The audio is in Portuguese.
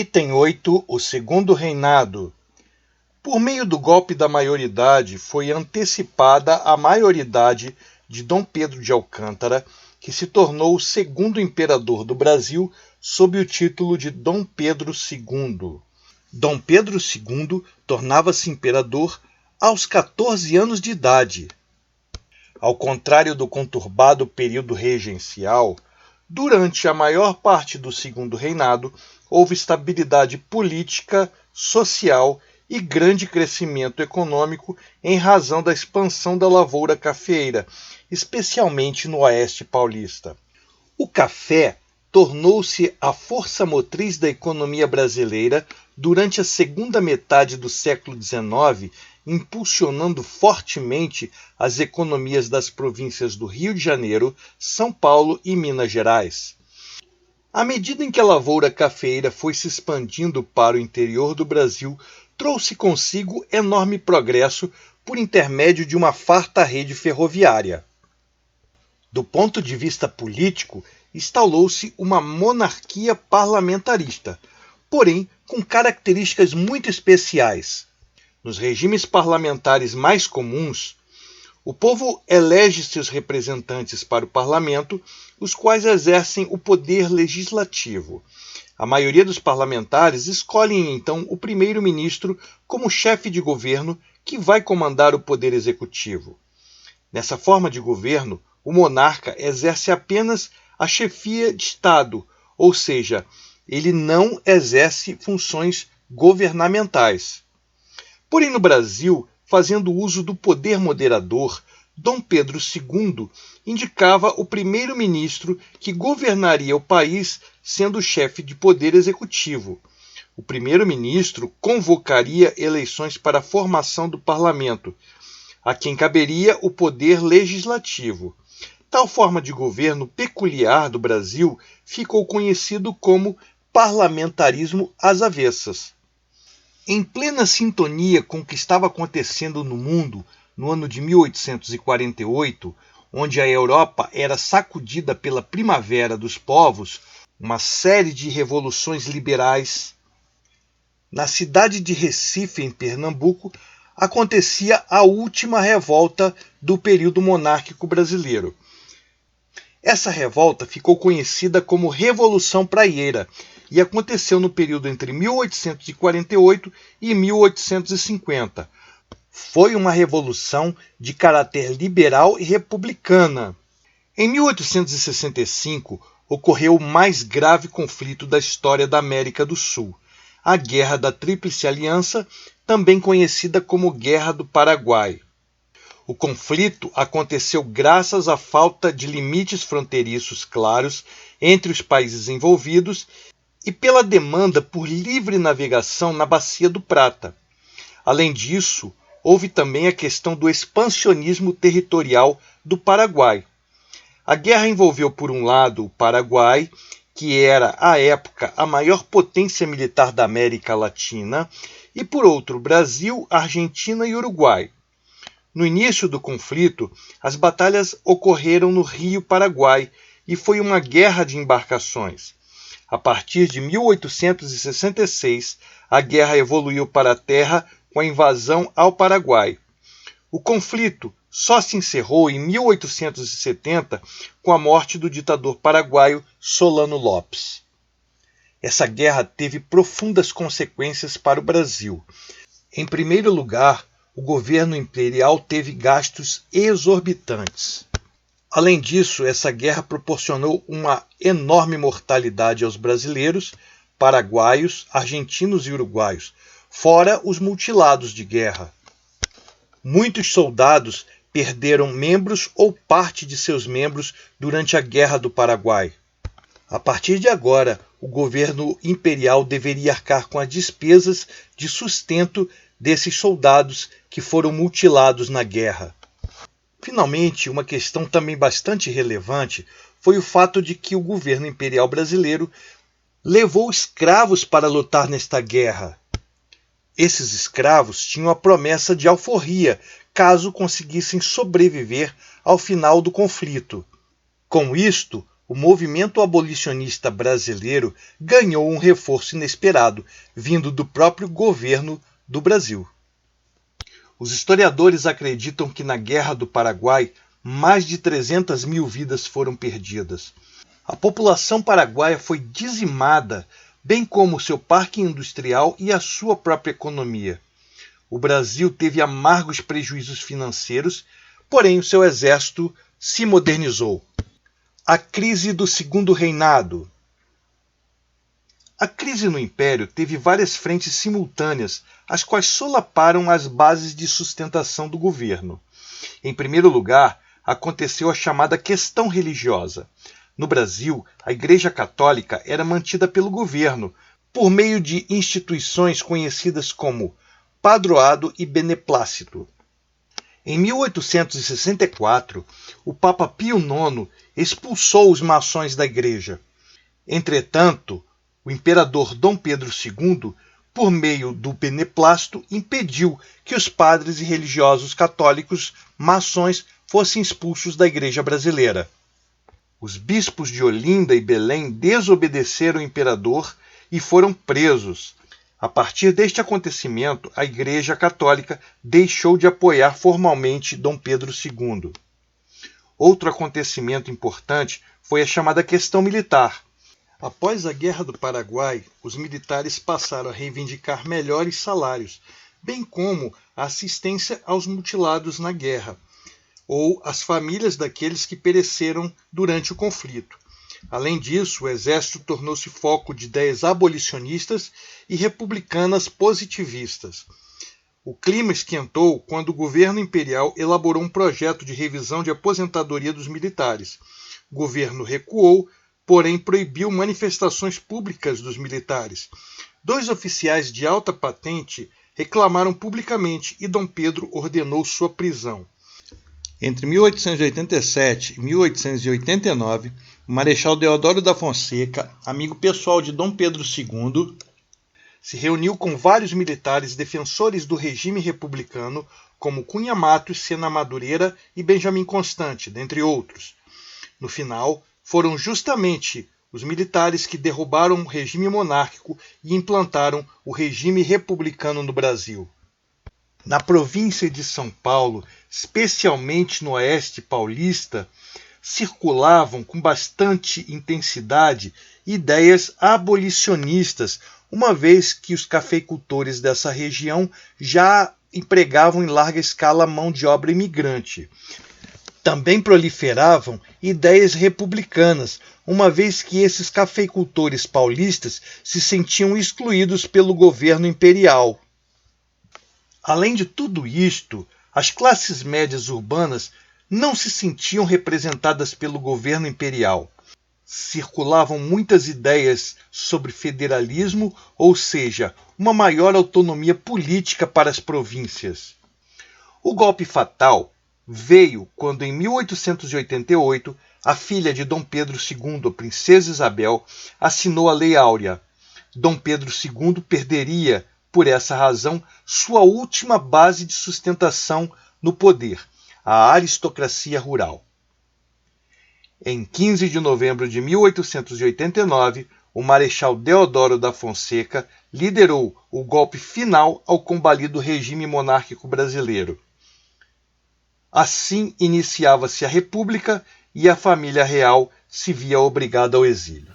Item 8. O segundo reinado. Por meio do golpe da maioridade, foi antecipada a maioridade de Dom Pedro de Alcântara, que se tornou o segundo imperador do Brasil sob o título de Dom Pedro II. Dom Pedro II tornava-se imperador aos 14 anos de idade. Ao contrário do conturbado período regencial, durante a maior parte do segundo reinado, houve estabilidade política, social e grande crescimento econômico em razão da expansão da lavoura cafeeira, especialmente no oeste paulista. O café tornou-se a força motriz da economia brasileira durante a segunda metade do século XIX, impulsionando fortemente as economias das províncias do Rio de Janeiro, São Paulo e Minas Gerais. À medida em que a lavoura cafeeira foi se expandindo para o interior do Brasil, trouxe consigo enorme progresso por intermédio de uma farta rede ferroviária. Do ponto de vista político, instalou-se uma monarquia parlamentarista, porém com características muito especiais. Nos regimes parlamentares mais comuns, o povo elege seus representantes para o parlamento, os quais exercem o poder legislativo. A maioria dos parlamentares escolhem então o primeiro-ministro como chefe de governo que vai comandar o poder executivo. Nessa forma de governo, o monarca exerce apenas a chefia de Estado, ou seja, ele não exerce funções governamentais. Porém, no Brasil, fazendo uso do poder moderador, Dom Pedro II indicava o primeiro-ministro que governaria o país sendo chefe de poder executivo. O primeiro-ministro convocaria eleições para a formação do parlamento, a quem caberia o poder legislativo. Tal forma de governo peculiar do Brasil ficou conhecido como parlamentarismo às avessas. Em plena sintonia com o que estava acontecendo no mundo no ano de 1848, onde a Europa era sacudida pela primavera dos povos, uma série de revoluções liberais, na cidade de Recife, em Pernambuco, acontecia a última revolta do período monárquico brasileiro. Essa revolta ficou conhecida como Revolução Praieira e aconteceu no período entre 1848 e 1850. Foi uma revolução de caráter liberal e republicana. Em 1865, ocorreu o mais grave conflito da história da América do Sul, a Guerra da Tríplice Aliança, também conhecida como Guerra do Paraguai. O conflito aconteceu graças à falta de limites fronteiriços claros entre os países envolvidos e pela demanda por livre navegação na Bacia do Prata. Além disso, houve também a questão do expansionismo territorial do Paraguai. A guerra envolveu, por um lado, o Paraguai, que era, à época, a maior potência militar da América Latina, e, por outro, Brasil, Argentina e Uruguai. No início do conflito, as batalhas ocorreram no Rio Paraguai e foi uma guerra de embarcações. A partir de 1866, a guerra evoluiu para a terra com a invasão ao Paraguai. O conflito só se encerrou em 1870 com a morte do ditador paraguaio Solano Lopes. Essa guerra teve profundas consequências para o Brasil. Em primeiro lugar, o governo imperial teve gastos exorbitantes. Além disso, essa guerra proporcionou uma enorme mortalidade aos brasileiros, paraguaios, argentinos e uruguaios, fora os mutilados de guerra. Muitos soldados perderam membros ou parte de seus membros durante a Guerra do Paraguai. A partir de agora, o governo imperial deveria arcar com as despesas de sustento desses soldados que foram mutilados na guerra. Finalmente, uma questão também bastante relevante foi o fato de que o governo imperial brasileiro levou escravos para lutar nesta guerra. Esses escravos tinham a promessa de alforria caso conseguissem sobreviver ao final do conflito. Com isto, o movimento abolicionista brasileiro ganhou um reforço inesperado, vindo do próprio governo do Brasil. Os historiadores acreditam que na Guerra do Paraguai, mais de 300 mil vidas foram perdidas. A população paraguaia foi dizimada, bem como seu parque industrial e a sua própria economia. O Brasil teve amargos prejuízos financeiros, porém o seu exército se modernizou. A crise do Segundo Reinado. A crise no Império teve várias frentes simultâneas, as quais solaparam as bases de sustentação do governo. Em primeiro lugar, aconteceu a chamada questão religiosa. No Brasil, a Igreja Católica era mantida pelo governo, por meio de instituições conhecidas como padroado e beneplácito. Em 1864, o Papa Pio IX expulsou os maçons da Igreja. Entretanto, o imperador Dom Pedro II, por meio do beneplácito, impediu que os padres e religiosos católicos maçons fossem expulsos da Igreja brasileira. Os bispos de Olinda e Belém desobedeceram o imperador e foram presos. A partir deste acontecimento, a Igreja Católica deixou de apoiar formalmente Dom Pedro II. Outro acontecimento importante foi a chamada questão militar. Após a Guerra do Paraguai, os militares passaram a reivindicar melhores salários, bem como a assistência aos mutilados na guerra, ou às famílias daqueles que pereceram durante o conflito. Além disso, o exército tornou-se foco de ideias abolicionistas e republicanas positivistas. O clima esquentou quando o governo imperial elaborou um projeto de revisão de aposentadoria dos militares. O governo recuou, porém proibiu manifestações públicas dos militares. 2 oficiais de alta patente reclamaram publicamente e Dom Pedro ordenou sua prisão. Entre 1887 e 1889, o Marechal Deodoro da Fonseca, amigo pessoal de Dom Pedro II, se reuniu com vários militares defensores do regime republicano, como Cunha Matos, Sena Madureira e Benjamin Constant, dentre outros. No final, foram justamente os militares que derrubaram o regime monárquico e implantaram o regime republicano no Brasil. Na província de São Paulo, especialmente no oeste paulista, circulavam com bastante intensidade ideias abolicionistas, uma vez que os cafeicultores dessa região já empregavam em larga escala mão de obra imigrante. Também proliferavam ideias republicanas, uma vez que esses cafeicultores paulistas se sentiam excluídos pelo governo imperial. Além de tudo isto, as classes médias urbanas não se sentiam representadas pelo governo imperial. Circulavam muitas ideias sobre federalismo, ou seja, uma maior autonomia política para as províncias. O golpe fatal veio quando, em 1888, a filha de Dom Pedro II, a princesa Isabel, assinou a Lei Áurea. Dom Pedro II perderia, por essa razão, sua última base de sustentação no poder, a aristocracia rural. Em 15 de novembro de 1889, o Marechal Deodoro da Fonseca liderou o golpe final ao combalido regime monárquico brasileiro. Assim iniciava-se a República e a família real se via obrigada ao exílio.